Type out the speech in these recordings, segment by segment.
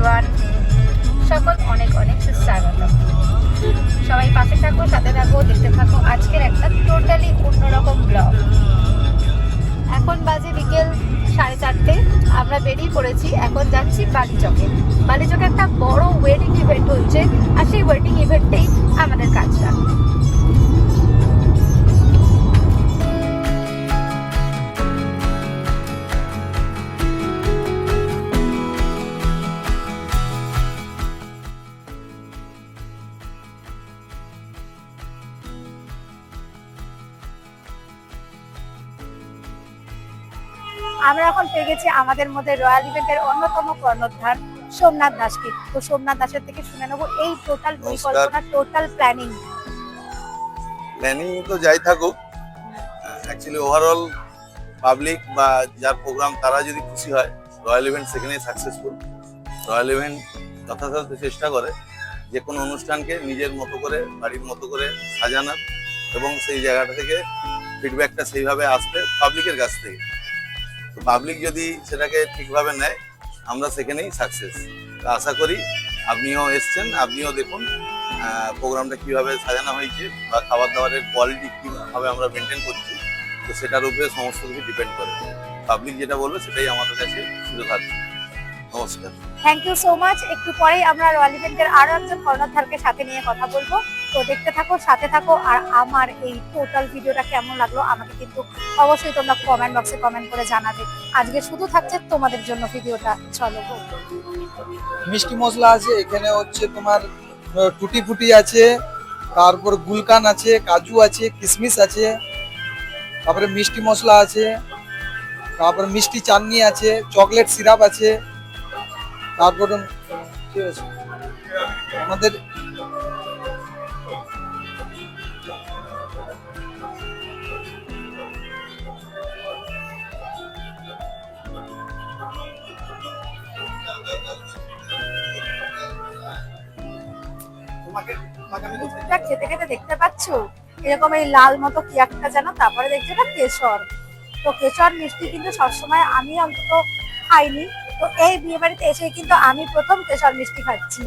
Everyone, সকল অনেক অনেক সুস্বাগত। সবাই পাশে থাকো, সাথে থাকো, দেখতে থাকো আজকের একটা টোটালি অন্যরকম ব্লগ। এখন বাজে বিকেল 4:30। আমরা বেরিয়ে পড়েছি, এখন যাচ্ছি বালিচকে। বালিচকে একটা বড় ওয়েডিং ইভেন্ট হচ্ছে, আর সেই ওয়েডিং ইভেন্টেই আমাদের কাজটা। আমরা এখন পেয়ে গেছি আমাদের মধ্যে রয়্যাল ইভেন্টের অন্যতম কর্ণধার সোমনাথ দাসকে। তো সোমনাথ দাসের থেকে শুনে নেবো এই টোটাল পরিকল্পনা, টোটাল প্ল্যানিং তো যাই থাকুক, অ্যাকচুয়ালি ওভারঅল পাবলিক বা যার প্রোগ্রাম তারা যদি খুশি হয়, রয়্যাল ইভেন্ট সেখানেই সাকসেসফুল। রয়্যাল ইভেন্ট যথাযথ চেষ্টা করে যে কোনো অনুষ্ঠানকে নিজের মতো করে, বাড়ির মতো করে সাজানোর, এবং সেই জায়গাটা থেকে ফিডব্যাকটা সেইভাবে আসবে পাবলিকের কাছ থেকে। তো পাবলিক যদি সেটাকে ঠিকভাবে নেয়, আমরা সেখানেই সাকসেস। তো আশা করি আপনিও এসছেন, আপনিও দেখুন প্রোগ্রামটা কিভাবে সাজানো হয়েছে বা খাবার দাবারের কোয়ালিটি কীভাবে আমরা মেনটেন করছি। তো সেটার উপরে সমস্ত কিছু ডিপেন্ড করে। পাবলিক যেটা বলবে সেটাই আমাদের কাছে সুযোগ থাকবে। নমস্কার, থ্যাংক ইউ সো মাচ। একটু পরেই আমরা রয়্যাল ইভেন্টের আরো একজন কর্ণধারকে সাথে নিয়ে কথা বলবো। তো দেখতে থাকো, সাথে থাকো। আর আমার এই টোটাল ভিডিওটা কেমন লাগলো আমাকে কিন্তু অবশ্যই তোমরা কমেন্ট বক্সে কমেন্ট করে জানাবে। আজকে শুধু থাকছে তোমাদের জন্য ভিডিওটা। চলো, মিষ্টি মশলা আছে, এখানে হচ্ছে তোমার টুটি ফুটি আছে, তারপর গুলকান আছে, কাজু আছে, কিশমিশ আছে, তারপরে মিষ্টি মশলা আছে, তারপরে মিষ্টি চাটনি আছে, চকলেট সিরাপ আছে, তারপর ঠিক আছে আমাদের খেতে খেতে দেখতে পাচ্ছ এরকম এই লাল মতো কি একটা যেন, তারপরে দেখছি এটা কেশর। তো কেশর মিষ্টি কিন্তু সবসময় আমি অন্তত খাইনি। তো এই বিয়ে বাড়িতে এসে কিন্তু আমি প্রথম কেশর মিষ্টি খাচ্ছি।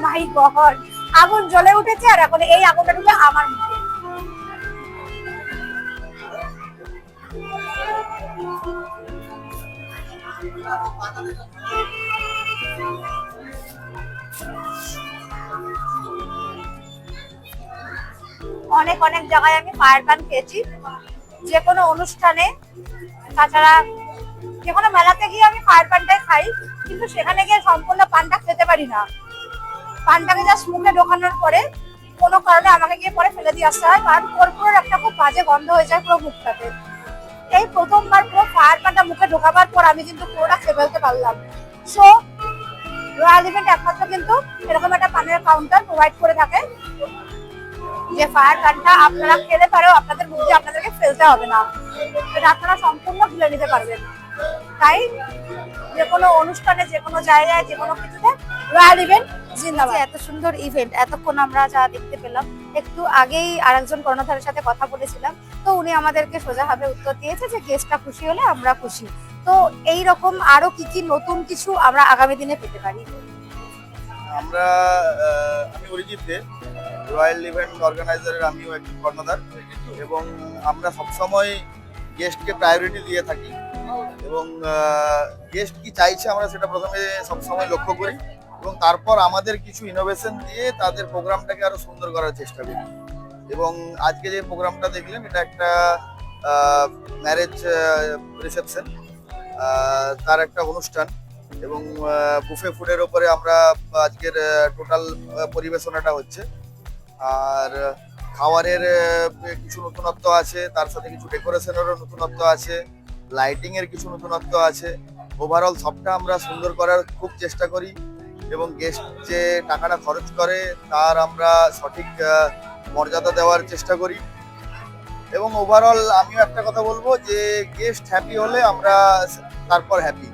মাই গড, আগুন জ্বলে উঠেছে, আর এখন এই আগুনটা ঢুকে আমার মুখে। অনেক অনেক জায়গায় আমি ফায়ার পান খেয়েছি, যে কোনো অনুষ্ঠানে, তাছাড়া যে কোনো মেলাতে গিয়ে আমি ফায়ার পানটাই খাই, কিন্তু সেখানে গিয়ে সম্পূর্ণ পানটা খেতে পারি না। পানটাকে জাস্ট মুখে ঢোকানোর পরে কোনো কারণে আমাকে গিয়ে পরে ফেলে দিয়ে আসতে হয়, কারণ কর্পূরের একটা খুব বাজে গন্ধ হয়ে যায় পুরো মুখটাতে। এই প্রথমবার পুরো ফায়ার পানটা মুখে ঢোকাবার পর আমি কিন্তু পুরোটা খেয়ে ফেলতে পারলাম। সো রয়্যাল ইভেন্ট একমাত্র কিন্তু এরকম একটা পানের কাউন্টার প্রোভাইড করে থাকে, যে ফায়ার পানটা আপনারা খেতে পারেও আপনাদের মুখে আপনাদেরকে ফেলতে হবে না, এটা আপনারা সম্পূর্ণ ভুলে নিতে পারবেন। তাই যে কোনো অনুষ্ঠানে, যে কোনো জায়গায়, যে কোনো কিছুতে রয়্যাল ইভেন্ট জিন্দাবাদ। এত সুন্দর ইভেন্ট এতক্ষণ আমরা যা দেখতে পেলাম, একটু আগেই আরেকজন কর্ণধারের সাথে কথা বলেছিলাম, তো উনি আমাদেরকে সোজাভাবে উত্তর দিয়েছে যে গেস্টটা খুশি হলে আমরা খুশি। তো এই রকম আরো কি কি নতুন কিছু আমরা আগামী দিনে পেতে পারি? আমরা আমি অরিজিৎ দে, রয়্যাল ইভেন্ট অর্গানাইজারের আমিও একজন কর্ণধার, এবং আমরা সবসময় গেস্টকে প্রায়োরিটি দিয়ে থাকি, এবং গেস্ট কি চাইছে আমরা সেটা প্রথমে সবসময় লক্ষ্য করি, এবং তারপর আমাদের কিছু ইনোভেশন দিয়ে তাদের প্রোগ্রামটাকে আরো সুন্দর করার চেষ্টা করি। এবং আজকে যে প্রোগ্রামটা দেখলেন এটা একটা ম্যারেজ রিসেপশন, তার একটা অনুষ্ঠান, এবং বুফে ফুডের ওপরে আমরা আজকের টোটাল পরিবেশনাটা হচ্ছে। আর খাবারের কিছু নতুনত্ব আছে, তার সাথে কিছু ডেকোরেশনেরও নতুনত্ব আছে, লাইটিং এর কিছু নতুনত্ব আছে। ওভারঅল সবটা আমরা সুন্দর করার খুব চেষ্টা করি, এবং গেস্ট যে টাকাটা খরচ করে তার আমরা সঠিক মর্যাদা দেওয়ার চেষ্টা করি। এবং ওভারঅল আমিও একটা কথা বলবো যে গেস্ট হ্যাপি হলে আমরা তারপর হ্যাপি।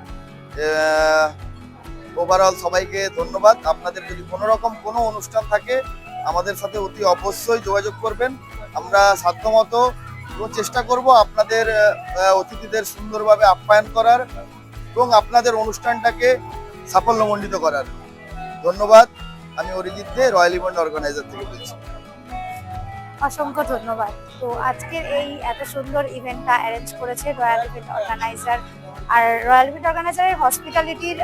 ওভারঅল সবাইকে ধন্যবাদ। আপনাদের যদি কোনো রকম কোনো অনুষ্ঠান থাকে আমাদের সাথে অতি অবশ্যই যোগাযোগ করবেন। আমরা সাধ্যমতো চেষ্টা করব আপনাদের অতিথিদের সুন্দরভাবে আপ্যায়ন করার এবং আপনাদের অনুষ্ঠানটাকে সাফল্যমণ্ডিত করার। ধন্যবাদ। আমি অরিজিৎ দে, রয়্যাল ইভেন্ট অর্গানাইজার থেকে বলছি। অসংখ্য ধন্যবাদ। তো আজকের এই এত সুন্দর ইভেন্টটা অ্যারেঞ্জ করেছে রয়্যাল ইভেন্ট অর্গানাইজার। আর রয়্যাল ইভেন্ট অর্গানাইজারের হসপিটালিটির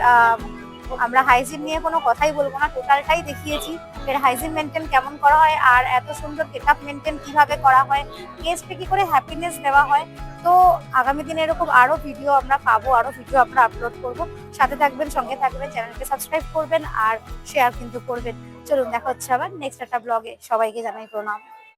আমরা হাইজিন নিয়ে কোনো কথাই বলবো না, টোটালটাই দেখিয়েছি এর হাইজিন মেনটেন কেমন করা হয়, আর এত সুন্দর গেটআপ মেনটেন কিভাবে করা হয়, গেস্টকে কি করে হ্যাপিনেস দেওয়া হয়। তো আগামী দিনে এরকম আরো ভিডিও আমরা পাবো, আরো ভিডিও আমরা আপলোড করব। সাথে থাকবেন, সঙ্গে থাকবেন, চ্যানেলকে সাবস্ক্রাইব করবেন আর শেয়ার কিন্তু করবেন। চলুন দেখা হচ্ছে আবার নেক্সট একটা ব্লগে। সবাইকে জানাই প্রণাম।